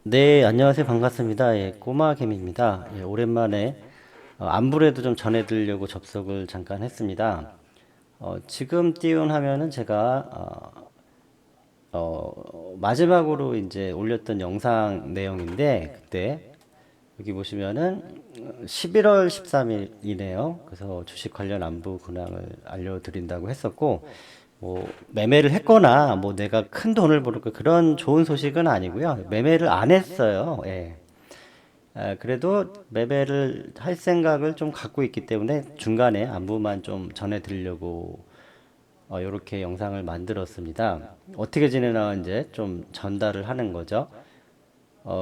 네, 안녕하세요. 반갑습니다. 예, 꼬마개미입니다. 예, 오랜만에 안부라도 좀 전해드리려고 접속을 잠깐 했습니다. 지금 띄운 화면은 제가 마지막으로 이제 올렸던 영상 내용인데 그때 여기 보시면은 11월 13일이네요. 그래서 주식 관련 안부 근황을 알려드린다고 했었고 뭐 매매를 했거나 뭐 내가 큰 돈을 벌을 거 그런 좋은 소식은 아니고요. 매매를 안 했어요. 예. 그래도 매매를 할 생각을 좀 갖고 있기 때문에 중간에 안부만 좀 전해드리려고 이렇게 영상을 만들었습니다. 어떻게 지내나 이제 좀 전달을 하는 거죠.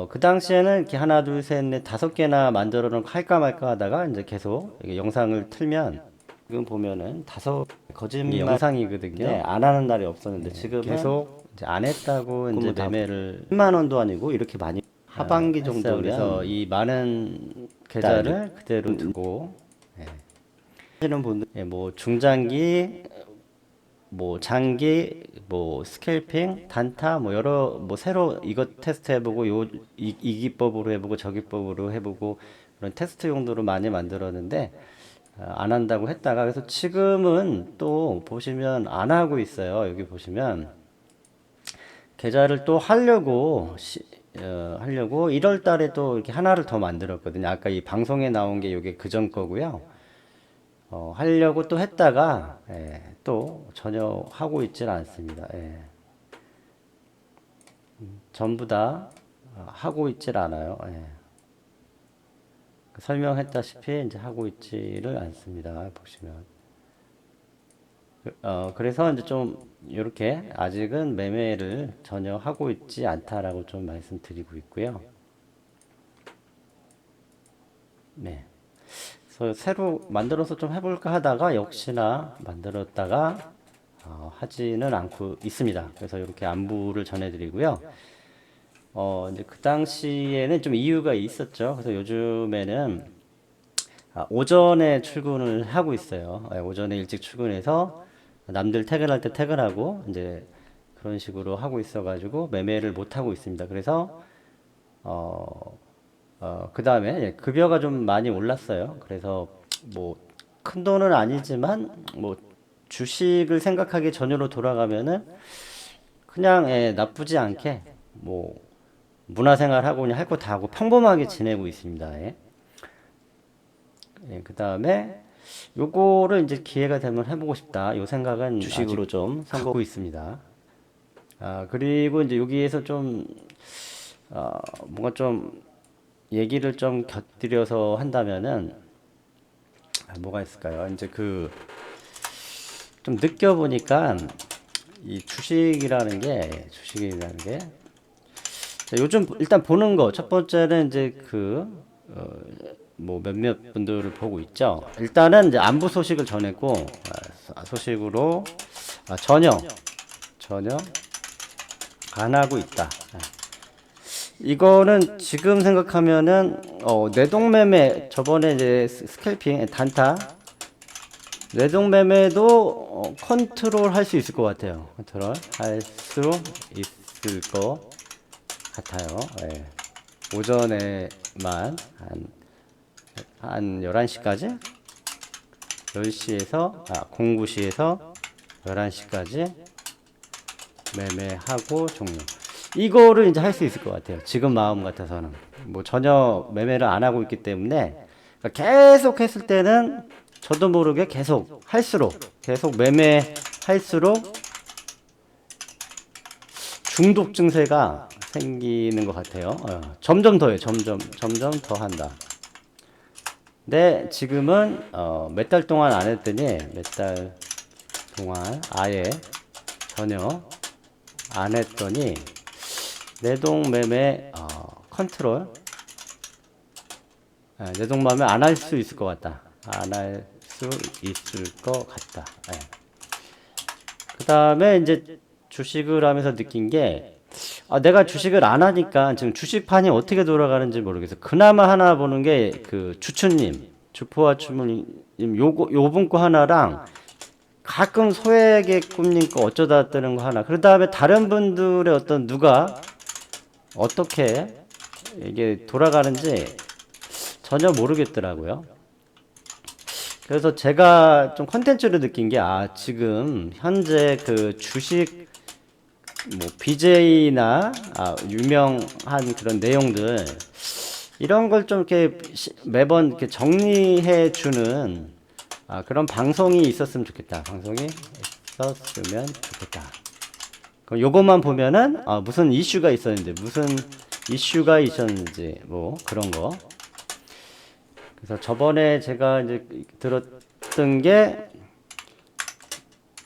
그 당시에는 이렇게 하나, 둘, 셋, 넷, 다섯 개나 만들어 놓고 할까 말까 하다가 이제 계속 이게 영상을 틀면 지금 보면은 다섯 거짓말 영상이거든요. 네, 안 하는 날이 없었는데 지금은 계속 이제 안 했다고 이제 매매를 10만 원도 아니고 이렇게 많이 하반기 정도 그래서 이 많은 계좌를 그대로 두고 하시는 분들 뭐 중장기 뭐 장기 뭐 스캘핑 단타 뭐 여러 뭐 새로 이것 테스트 해보고 이 기법으로 해보고 저 기법으로 해보고 그런 테스트 용도로 많이 만들었는데 안 한다고 했다가 그래서 지금은 또 보시면 안 하고 있어요. 여기 보시면 계좌를 또 하려고 1월 달에 또 이렇게 하나를 더 만들었거든요. 아까 이 방송에 나온 게 이게 그전 거고요. 하려고 또 했다가 또 전혀 하고 있질 않습니다. 전부 다 하고 있질 않아요. 설명했다시피 이제 하고 있지를 않습니다. 보시면. 그래서 이제 좀 이렇게 아직은 매매를 전혀 하고 있지 않다라고 좀 말씀드리고 있고요. 네. 그래서 새로 만들어서 좀 해볼까 하다가 역시나 만들었다가 하지는 않고 있습니다. 그래서 이렇게 안부를 전해드리고요. 이제 그 당시에는 좀 이유가 있었죠. 그래서 요즘에는 오전에 출근을 하고 있어요. 오전에 일찍 출근해서 남들 퇴근할 때 퇴근하고 이제 그런 식으로 하고 있어가지고 매매를 못 하고 있습니다. 그래서 그 다음에 급여가 좀 많이 올랐어요. 그래서 뭐 큰 돈은 아니지만 뭐 주식을 생각하기 전으로 돌아가면은 그냥 나쁘지 않게 뭐 문화생활하고 그냥 할 거 다 하고 평범하게 지내고 있습니다. 그 다음에 요거를 이제 기회가 되면 해보고 싶다. 요 생각은 주식으로 좀 갖고 있습니다. 그리고 이제 여기에서 좀 뭔가 좀 얘기를 좀 곁들여서 한다면은 뭐가 있을까요? 이제 그 좀 느껴보니까 이 주식이라는 게 자, 요즘 일단 보는 거 첫 번째는 이제 뭐 몇몇 분들을 보고 있죠. 일단은 이제 안부 소식을 전했고 소식으로 전혀 안 하고 있다. 이거는 지금 생각하면은 뇌동매매 저번에 이제 스캘핑 단타 뇌동매매도 컨트롤 할 수 있을 것 같아요. 컨트롤 할 수 있을 것 같아요. 오전에만 한 11시까지 10시에서 09시에서 11시까지 매매하고 종료. 이거를 이제 할 수 있을 것 같아요. 지금 마음 같아서는. 뭐 전혀 매매를 안 하고 있기 때문에 그러니까 계속 했을 때는 저도 모르게 계속 매매할수록 중독 증세가 생기는 것 같아요. 점점 더해요. 점점 더 한다. 근데 지금은 몇 달 동안 안 했더니 몇 달 동안 아예 전혀 안 했더니 내동매매 컨트롤 내동매매 안 할 수 있을 것 같다. 안 할 수 있을 것 같다. 그 다음에 이제 주식을 하면서 느낀 게 내가 주식을 안 하니까 지금 주식판이 어떻게 돌아가는지 모르겠어. 그나마 하나 보는 게 그 주추님, 주포와 추모님 요분 거 하나랑 가끔 소액의 꿈님 거 어쩌다 뜨는 거 하나. 그 다음에 다른 분들의 어떤 누가 어떻게 이게 돌아가는지 전혀 모르겠더라고요. 그래서 제가 좀 컨텐츠로 느낀 게, 지금 현재 그 주식 뭐 BJ나 유명한 그런 내용들, 이런 걸 좀 이렇게 매번 이렇게 정리해 주는 그런 방송이 있었으면 좋겠다. 방송이 있었으면 좋겠다. 그럼 요것만 보면은 무슨 이슈가 있었는지, 무슨 이슈가 있었는지 뭐 그런 거. 그래서 저번에 제가 이제 들었던 게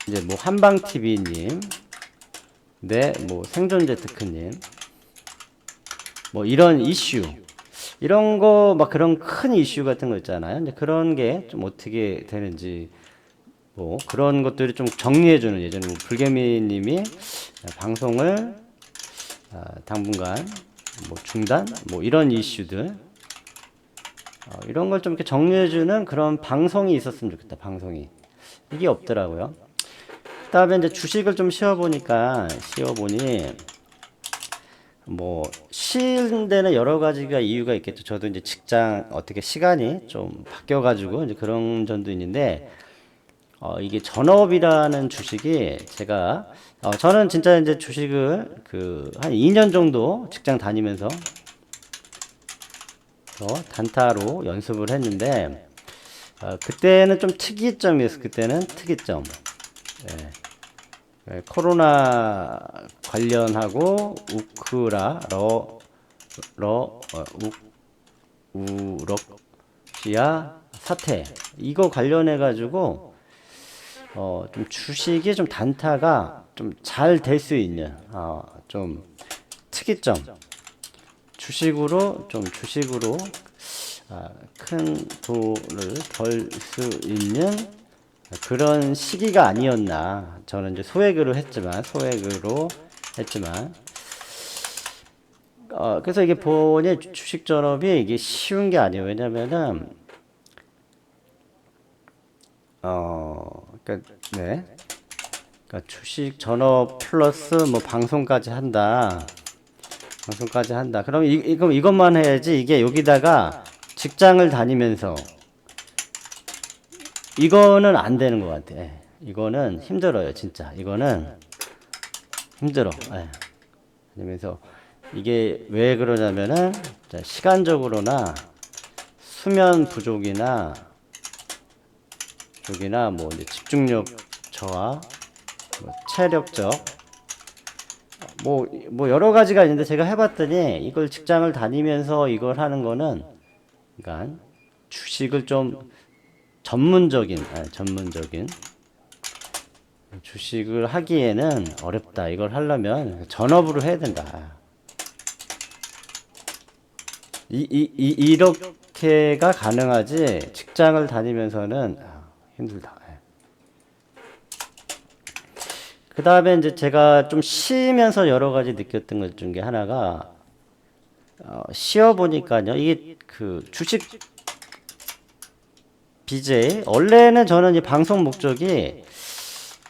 이제 뭐 한방 TV님, 뭐 생존제 특크님, 뭐 이런 이슈, 이런 거 막 그런 큰 이슈 같은 거 있잖아요. 이제 그런 게 좀 어떻게 되는지 뭐 그런 것들이 좀 정리해주는, 예전에 뭐 불개미님이 방송을 당분간 뭐 중단, 뭐 이런 이슈들, 이런 걸 좀 이렇게 정리해주는 그런 방송이 있었으면 좋겠다. 방송이 이게 없더라고요. 그다음에 이제 주식을 좀 쉬어보니 뭐 쉬는 데는 여러 가지가 이유가 있겠죠. 저도 이제 직장 어떻게 시간이 좀 바뀌어가지고 이제 그런 점도 있는데, 이게 전업이라는 주식이 제가 저는 진짜 이제 주식을 그 한 2년 정도 직장 다니면서 단타로 연습을 했는데, 그때는 좀 특이점이었어요. 그때는 특이점. 코로나 관련하고 우러시아 사태, 이거 관련해 가지고 좀 주식이 좀 단타가 좀 잘 될 수 있는 좀 특이점, 주식으로 큰 돈을 벌 수 있는 그런 시기가 아니었나. 저는 이제 소액으로 했지만 그래서 이게 보니 주식 전업이 이게 쉬운 게 아니에요. 왜냐면은 그러니까 네, 그러니까 주식 전업 플러스 뭐 방송까지 한다. 그럼 그럼 이것만 해야지. 이게 여기다가 직장을 다니면서 이거는 안 되는 것 같아. 이거는 힘들어요, 진짜. 이거는 힘들어. 그러면서 이게 왜 그러냐면은 시간적으로나 수면 부족이나 뭐 이제 집중력 저하, 뭐 체력적 뭐 여러 가지가 있는데, 제가 해봤더니 이걸 직장을 다니면서 이걸 하는 거는, 그러니까 주식을 좀 전문적인 주식을 하기에는 어렵다. 이걸 하려면 전업으로 해야 된다. 이렇게가 가능하지, 직장을 다니면서는 힘들다. 그 다음에 이제 제가 좀 쉬면서 여러 가지 느꼈던 것 중에 하나가, 쉬어 보니까요, 이게 그 주식 BJ, 원래는 저는 이 방송 목적이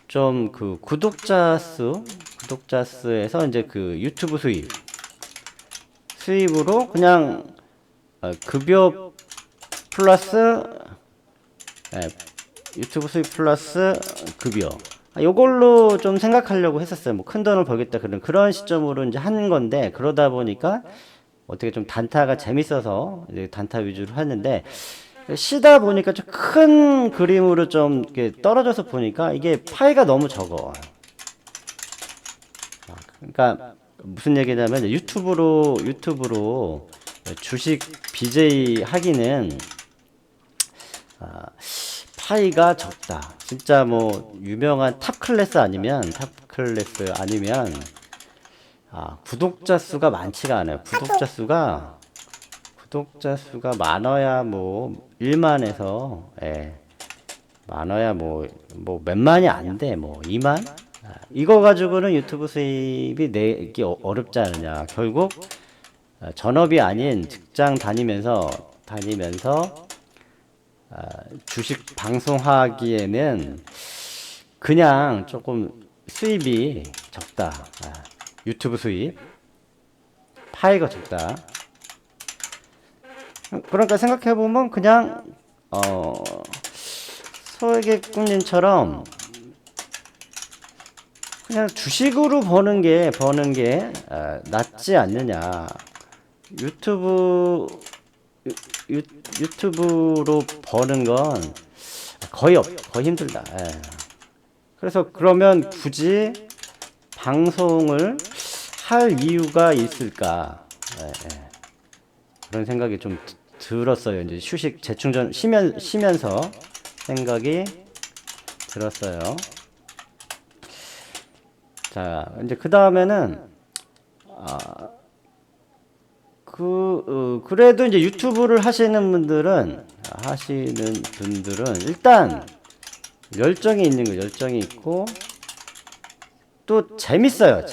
좀 그 구독자 수에서 이제 그 유튜브 수입으로 그냥 급여 플러스 유튜브 수입 플러스 급여, 요걸로 좀 생각하려고 했었어요. 뭐 큰 돈을 벌겠다 그런 시점으로 이제 하는 건데, 그러다 보니까 어떻게 좀 단타가 재밌어서 이제 단타 위주로 했는데, 쉬다 보니까 좀 큰 그림으로 좀 이렇게 떨어져서 보니까 이게 파이가 너무 적어. 그러니까 무슨 얘기냐면, 유튜브로 주식 BJ 하기는 파이가 적다. 진짜 뭐 유명한 탑 클래스 아니면 구독자 수가 많지가 않아요. 구독자 수가 많아야 뭐 1만에서 많아야 뭐 몇만이 안 돼. 뭐 2만? 이거 가지고는 유튜브 수입이 내기 어렵지 않느냐. 결국 전업이 아닌 직장 다니면서 주식 방송하기에는 그냥 조금 수입이 적다. 유튜브 수입 파이가 적다. 그러니까 생각해 보면 그냥 소액의 꿈님처럼 그냥 주식으로 버는 게 낫지 않느냐. 유튜브 유, 유튜브로 버는 건 거의 힘들다. 예. 그래서 그러면 굳이 방송을 할 이유가 있을까? 예, 예. 그런 생각이 좀 들었어요. 이제 휴식 재충전 쉬면서 생각이 들었어요. 자, 이제 그 다음에는 그래도 이제 유튜브를 하시는 분들은 일단 열정이 있는 거, 열정이 있고 또 재밌어.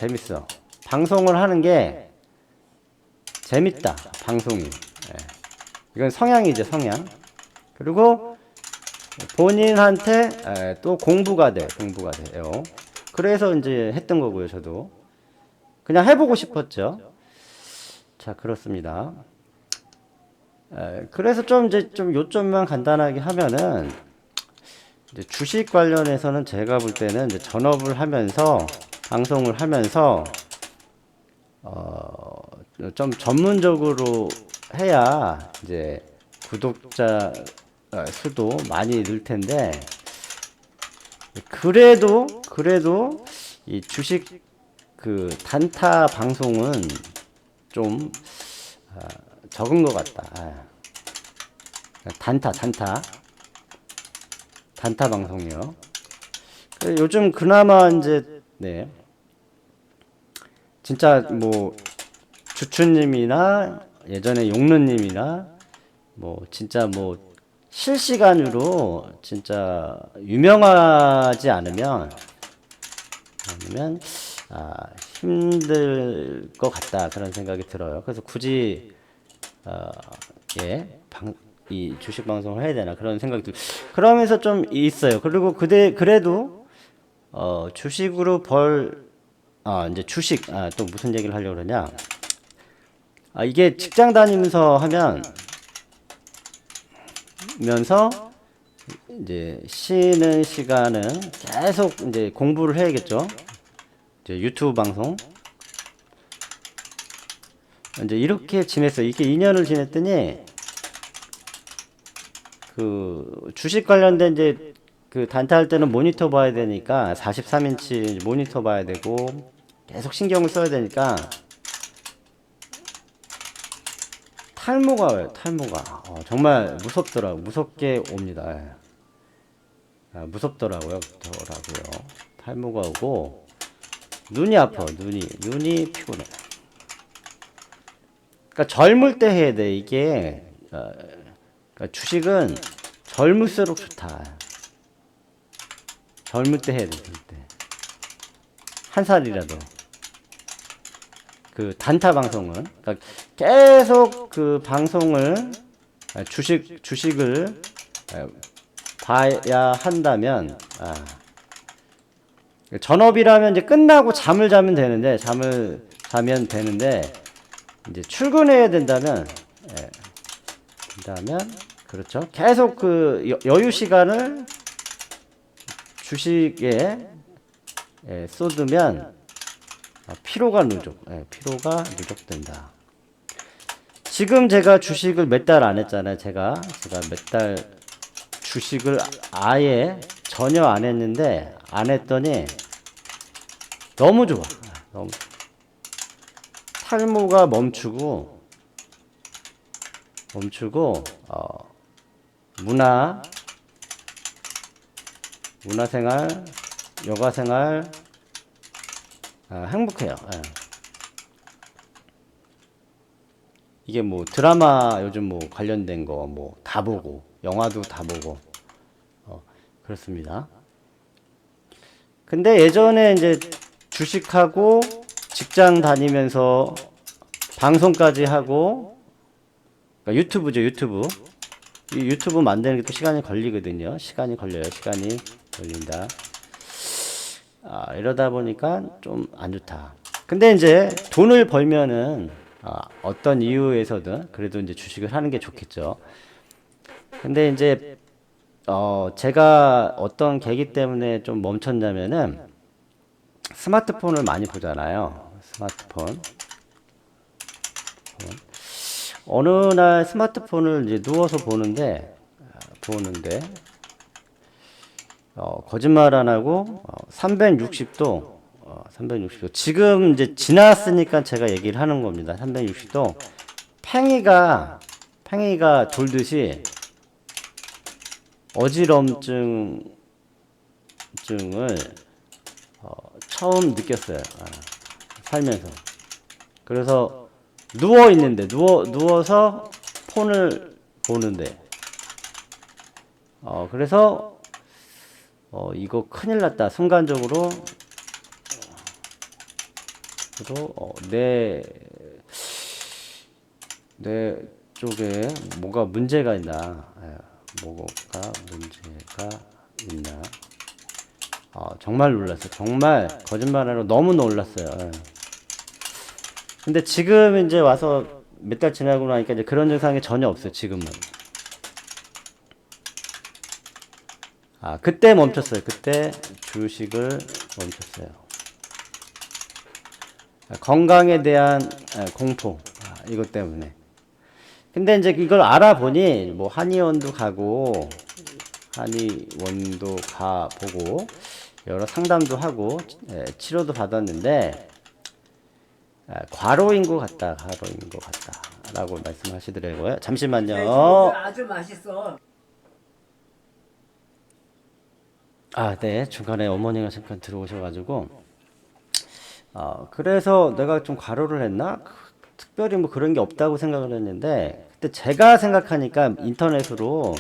방송을 하는 게 재밌다. 방송이. 예. 이건 성향이죠, 성향. 그리고 본인한테 또 공부가 돼요. 그래서 이제 했던 거고요, 저도. 그냥 해보고 싶었죠. 자, 그렇습니다. 그래서 좀 요점만 간단하게 하면은, 이제 주식 관련해서는 제가 볼 때는 이제 전업을 하면서, 방송을 하면서, 좀 전문적으로 해야 이제 구독자 수도 많이 늘 텐데, 그래도 이 주식 그 단타 방송은 좀 적은 것 같다. 단타 방송이요. 요즘 그나마 이제 네 진짜 뭐 주추님이나 예전에 용르님이나 뭐 진짜 뭐 실시간으로 진짜 유명하지 않으면 힘들 것 같다 그런 생각이 들어요. 그래서 굳이 이 주식 방송을 해야 되나 그런 생각이 그러면서 좀 있어요. 그리고 그래도 주식으로 이제 주식 또 무슨 얘기를 하려고 그러냐? 이게 직장 다니면서 하면서 이제 쉬는 시간은 계속 이제 공부를 해야겠죠. 이제 유튜브 방송 이제 이렇게 지냈어요. 이렇게 2년을 지냈더니 그 주식 관련된 이제 그 단타할 때는 모니터 봐야 되니까 43인치 모니터 봐야 되고 계속 신경을 써야 되니까 탈모가 와요. 탈모가 정말 무섭게 옵니다. 무섭더라고요. 탈모가 오고 눈이 아파. 눈이 피곤해. 그러니까 젊을 때 해야 돼. 이게 그러니까 주식은 젊을수록 좋다. 젊을 때 해야 돼. 한 살이라도. 그 단타 방송은 그러니까 계속 그 방송을 주식을 봐야 한다면 전업이라면 이제 끝나고 잠을 자면 되는데 이제 출근해야 된다면 그렇죠. 계속 그 여유 시간을 주식에 쏟으면 피로가 누적된다. 지금 제가 주식을 몇 달 안 했잖아요. 제가 몇 달 주식을 아예 전혀 안 했는데 안 했더니 너무 좋아. 탈모가 멈추고 문화생활, 여가생활 행복해요. 이게 뭐 드라마 요즘 뭐 관련된 거 뭐 다 보고 영화도 다 보고 그렇습니다. 근데 예전에 이제 주식하고 직장 다니면서 방송까지 하고 그러니까 유튜브죠, 유튜브. 이 유튜브 만드는 게 또 시간이 걸리거든요. 시간이 걸린다. 이러다 보니까 좀 안 좋다. 근데 이제 돈을 벌면은 어떤 이유에서든 그래도 이제 주식을 하는 게 좋겠죠. 근데 이제 제가 어떤 계기 때문에 좀 멈췄냐면은 스마트폰을 많이 보잖아요. 스마트폰. 어느 날 스마트폰을 이제 누워서 보는데 거짓말 안 하고 360도 360도 지금 이제 지났으니까 제가 얘기를 하는 겁니다. 360도 팽이가 돌듯이 어지럼증을 처음 느꼈어요. 살면서. 그래서 누워서 폰을 보는데 그래서 이거 큰일 났다. 순간적으로 내 쪽에 뭐가 문제가 있나. 뭐가 문제가 있나. 정말 놀랐어요. 정말 거짓말하러 너무 놀랐어요. 예. 근데 지금 이제 와서 몇 달 지나고 나니까 이제 그런 증상이 전혀 없어요. 지금은. 그때 멈췄어요. 그때 주식을 멈췄어요. 건강에 대한 공포. 이것 때문에. 근데 이제 이걸 알아보니 뭐 한의원도 가보고 여러 상담도 하고 치료도 받았는데 과로인 것 같다라고 말씀하시더라고요. 잠시만요. 아주 맛있어. 네. 중간에 어머니가 잠깐 들어오셔가지고 그래서 내가 좀 과로를 했나? 특별히 뭐 그런 게 없다고 생각을 했는데 그때 제가 생각하니까 인터넷으로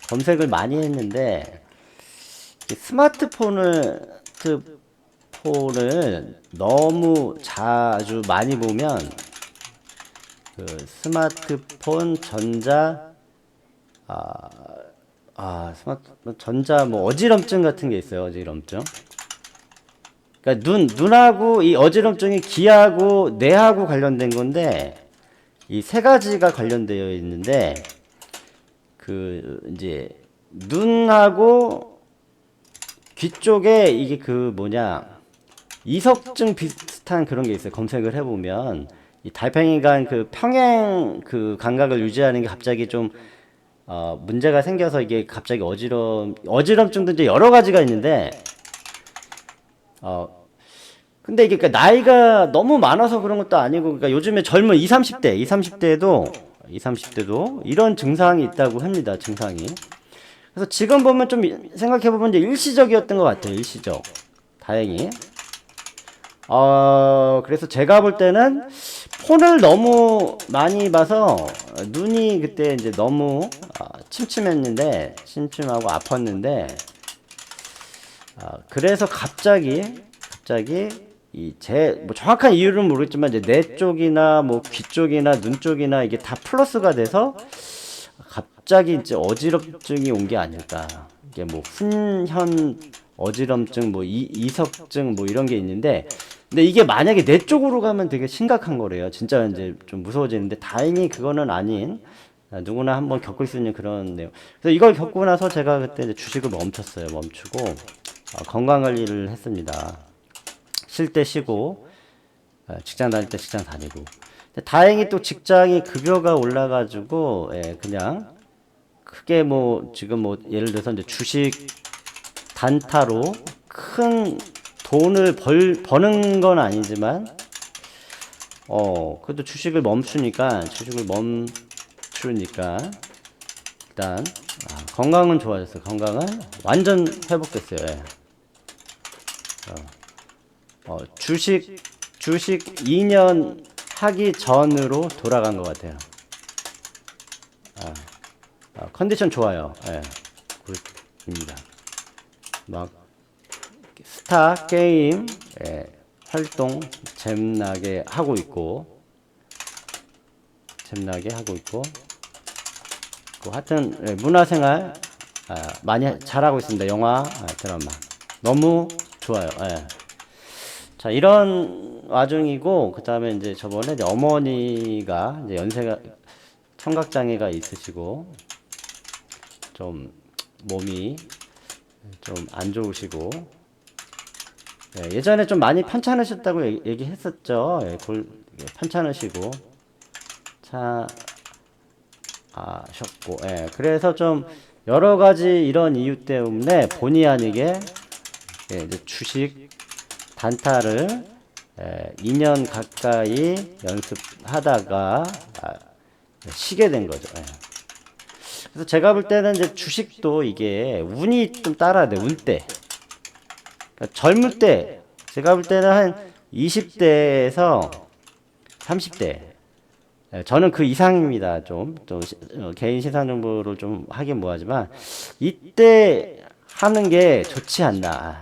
검색을 많이 했는데 스마트폰을 너무 자주 많이 보면 그 스마트폰 스마트폰 전자 뭐 어지럼증 같은 게 있어요. 어지럼증. 그러니까 눈하고 이 어지럼증이 귀하고 뇌하고 관련된 건데 이 세 가지가 관련되어 있는데 그 이제 눈하고 귀 쪽에 이게 이석증 비슷한 그런 게 있어요. 검색을 해보면 이 달팽이관 그 평행 그 감각을 유지하는 게 갑자기 좀 문제가 생겨서 이게 갑자기 어지럼증도 이제 여러 가지가 있는데 근데 이게 그러니까 나이가 너무 많아서 그런 것도 아니고 그러니까 요즘에 젊은 20, 30대도 이런 증상이 있다고 합니다. 증상이. 그래서 지금 보면 좀 생각해 보면 이제 일시적이었던 것 같아요. 일시적. 다행히. 그래서 제가 볼 때는 폰을 너무 많이 봐서 눈이 그때 이제 너무 침침하고 아팠는데 그래서 갑자기 뭐 정확한 이유는 모르겠지만 이제 뇌 쪽이나 뭐 귀 쪽이나 눈 쪽이나 이게 다 플러스가 돼서 갑자기 이제 어지럼증이 온 게 아닐까. 이게 뭐 훈현 어지럼증, 뭐 이석증 뭐 이런 게 있는데, 근데 이게 만약에 뇌 쪽으로 가면 되게 심각한 거래요. 진짜 이제 좀 무서워지는데 다행히 그거는 아닌 누구나 한번 겪을 수 있는 그런 내용. 그래서 이걸 겪고 나서 제가 그때 이제 주식을 멈추고 건강 관리를 했습니다. 쉴 때 쉬고 직장 다닐 때 직장 다니고. 근데 다행히 또 직장이 급여가 올라가지고 그냥 크게 뭐 지금 뭐 예를 들어서 이제 주식 단타로 큰 돈을 버는 건 아니지만 그래도 주식을 멈추니까 일단 건강은 좋아졌어요. 건강은 완전 회복됐어요. 예. 주식 2년 하기 전으로 돌아간 것 같아요. 컨디션 좋아요. 예. 굿입니다. 막 스타 게임 활동 잼나게 하고 있고 하여튼 문화생활 많이 잘하고 있습니다. 영화 드라마 너무 좋아요. 자, 이런 와중이고, 그 다음에 이제 저번에 이제 어머니가 이제 연세가, 청각장애가 있으시고, 좀 몸이 좀 안 좋으시고, 예, 예전에 좀 많이 편찮으셨다고 얘기했었죠. 예, 편찮으시고, 하셨고, 예, 그래서 좀 여러 가지 이런 이유 때문에 본의 아니게 예, 이제 주식 단타를 2년 가까이 연습하다가 쉬게 된 거죠. 예. 그래서 제가 볼 때는 이제 주식도 이게 운이 좀 따라야 돼, 운때. 그러니까 젊을 때, 제가 볼 때는 한 20대에서 30대, 저는 그 이상입니다. 좀 개인 시선 정보를 좀 하긴 뭐하지만 이때 하는 게 좋지 않나.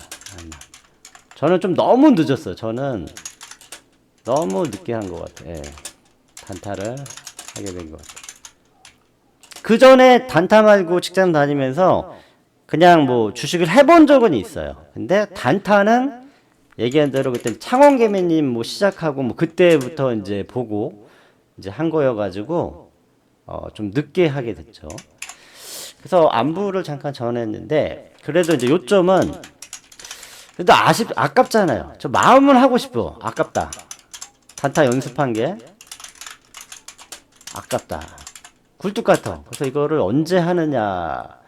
저는 좀 너무 늦었어요. 저는 너무 늦게 한 것 같아요. 예. 단타를 하게 된 것 같아요. 그 전에 단타 말고 직장 다니면서 그냥 뭐 주식을 해본 적은 있어요. 근데 단타는 얘기한 대로 그때 창원개미님 뭐 시작하고 뭐 그때부터 이제 보고 이제 한 거여가지고 좀 늦게 하게 됐죠. 그래서 안부를 잠깐 전했는데 그래도 이제 요점은 그래도 아깝잖아요. 저 마음은 하고 싶어. 아깝다. 단타 연습한 게 아깝다. 굴뚝 같아. 그래서 이거를 언제 하느냐.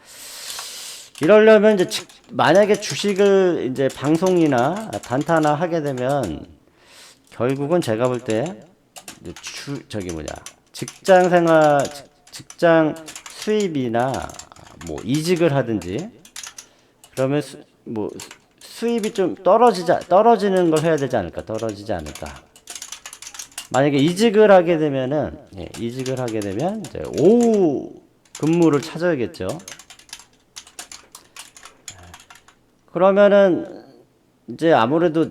이러려면 이제 만약에 주식을 이제 방송이나 단타나 하게 되면 결국은 제가 볼 때 저기 뭐냐 직장 생활 직장 수입이나 뭐 이직을 하든지 그러면 뭐 수입이 좀 떨어지는 걸 해야 되지 않을까? 떨어지지 않을까? 만약에 이직을 하게 되면은 이직을 하게 되면 이제 오후 근무를 찾아야겠죠. 그러면은 이제 아무래도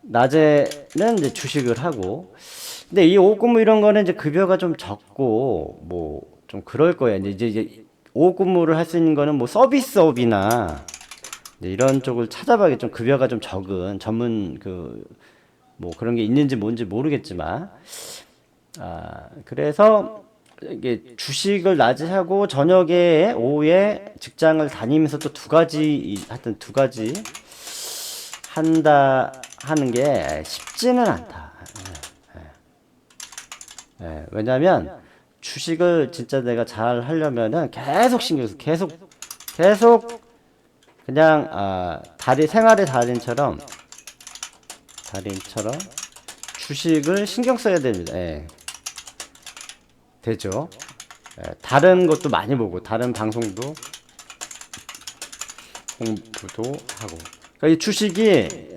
낮에는 이제 주식을 하고, 근데 이 오후 근무 이런 거는 이제 급여가 좀 적고 뭐 좀 그럴 거예요. 이제 오후 근무를 할 수 있는 거는 뭐 서비스업이나 이런 쪽을 찾아봐야겠죠. 좀 급여가 좀 적은 전문 뭐 그런 게 있는지 뭔지 모르겠지만, 그래서 이게 주식을 낮에 하고 저녁에 오후에 직장을 다니면서 또 하여튼 두 가지 한다 하는 게 쉽지는 않다. 왜냐면 주식을 진짜 내가 잘 하려면은 계속 신경 써, 계속 그냥 생활의 달인처럼 주식을 신경 써야 됩니다. 되죠. 다른 것도 많이 보고 다른 방송도 공부도 하고. 그러니까 이 주식이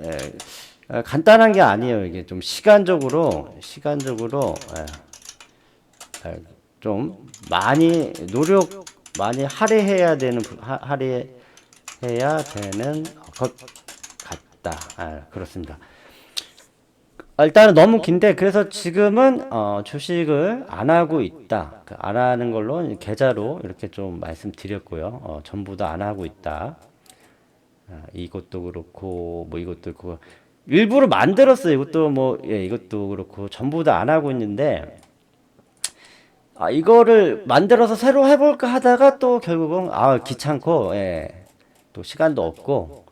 간단한 게 아니에요. 이게 좀 시간적으로 좀 많이 많이 할애해야 되는 것 같다. 그렇습니다. 일단은 너무 긴데 그래서 지금은 주식을 안 하고 있다. 안 하는 걸로 계좌로 이렇게 좀 말씀드렸고요. 전부 다 안 하고 있다. 이것도 그렇고 뭐 이것도 그렇고 일부러 만들었어요. 이것도 뭐 이것도 그렇고 전부 다 안 하고 있는데 이거를 만들어서 새로 해볼까 하다가 또 결국은 귀찮고 또 시간도 없고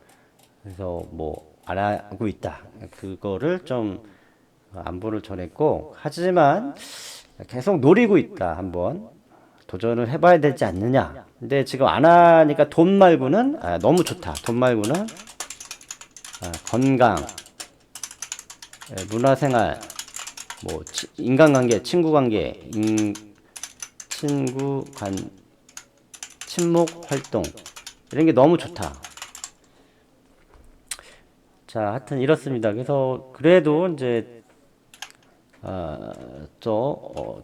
그래서 뭐 안 하고 있다. 그거를 좀 안부를 전했고 하지만 계속 노리고 있다. 한번 도전을 해봐야 되지 않느냐. 근데 지금 안 하니까 돈 말고는 너무 좋다. 돈 말고는 건강, 문화생활, 뭐 인간관계, 친구관계, 친목 활동 이런 게 너무 좋다. 자, 하여튼 이렇습니다. 그래서 그래도 이제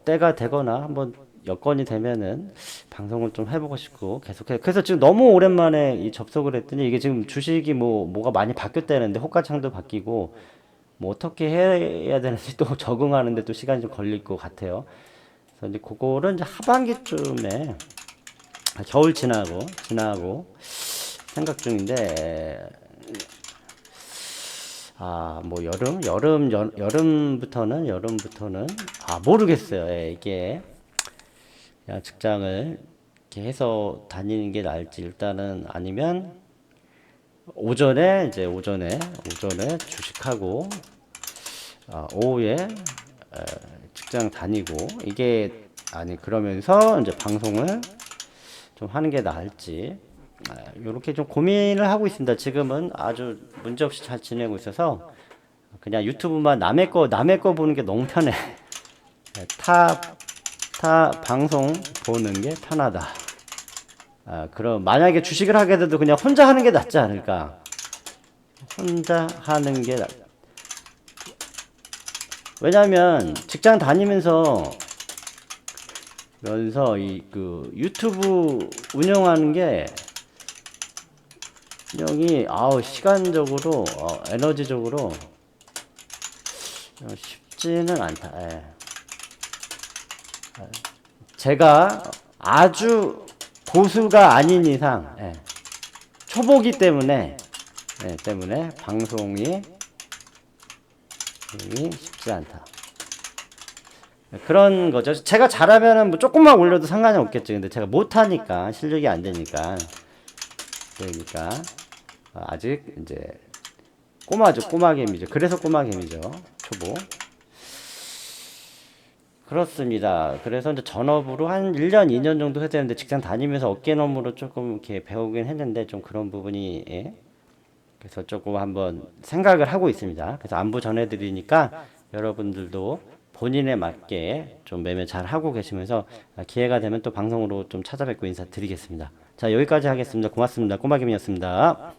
때가 되거나 한번 여건이 되면은 방송을 좀 해보고 싶고 계속해. 그래서 지금 너무 오랜만에 이 접속을 했더니 이게 지금 주식이 뭐가 많이 바뀌었다는데 호가창도 바뀌고 뭐 어떻게 해야 되는지 또 적응하는데 또 시간이 좀 걸릴 것 같아요. 그래서 이제 그거를 이제 하반기쯤에 겨울 지나고 생각 중인데 뭐 여름부터는 모르겠어요. 예, 이게 그냥 직장을 이렇게 해서 다니는 게 나을지 일단은 아니면 오전에 주식하고 오후에 직장 다니고 이게 그러면서 이제 방송을 좀 하는 게 나을지 이렇게 좀 고민을 하고 있습니다. 지금은 아주 문제없이 잘 지내고 있어서 그냥 유튜브만 남의 거 보는 게 너무 편해. 타 방송 보는 게 편하다. 그럼 만약에 주식을 하게 돼도 그냥 혼자 하는 게 낫지 않을까? 혼자 하는 게 왜냐면 직장 다니면서 그 유튜브 운영하는 게 운영이 시간적으로 에너지적으로 쉽지는 않다. 예. 제가 아주 고수가 아닌 이상 초보기 때문에 방송이 쉽지 않다. 그런 거죠. 제가 잘하면은 뭐 조금만 올려도 상관이 없겠죠. 근데 제가 못하니까 실력이 안 되니까 그러니까 아직 이제 꼬마개미죠. 그래서 꼬마개미죠. 초보. 그렇습니다. 그래서 이제 전업으로 한 1년, 2년 정도 해야 되는데 직장 다니면서 어깨너머로 조금 이렇게 배우긴 했는데 좀 그런 부분이 그래서 조금 한번 생각을 하고 있습니다. 그래서 안부 전해드리니까 여러분들도 본인에 맞게 좀 매매 잘 하고 계시면서 기회가 되면 또 방송으로 좀 찾아뵙고 인사드리겠습니다. 자, 여기까지 하겠습니다. 고맙습니다. 꼬마김이었습니다.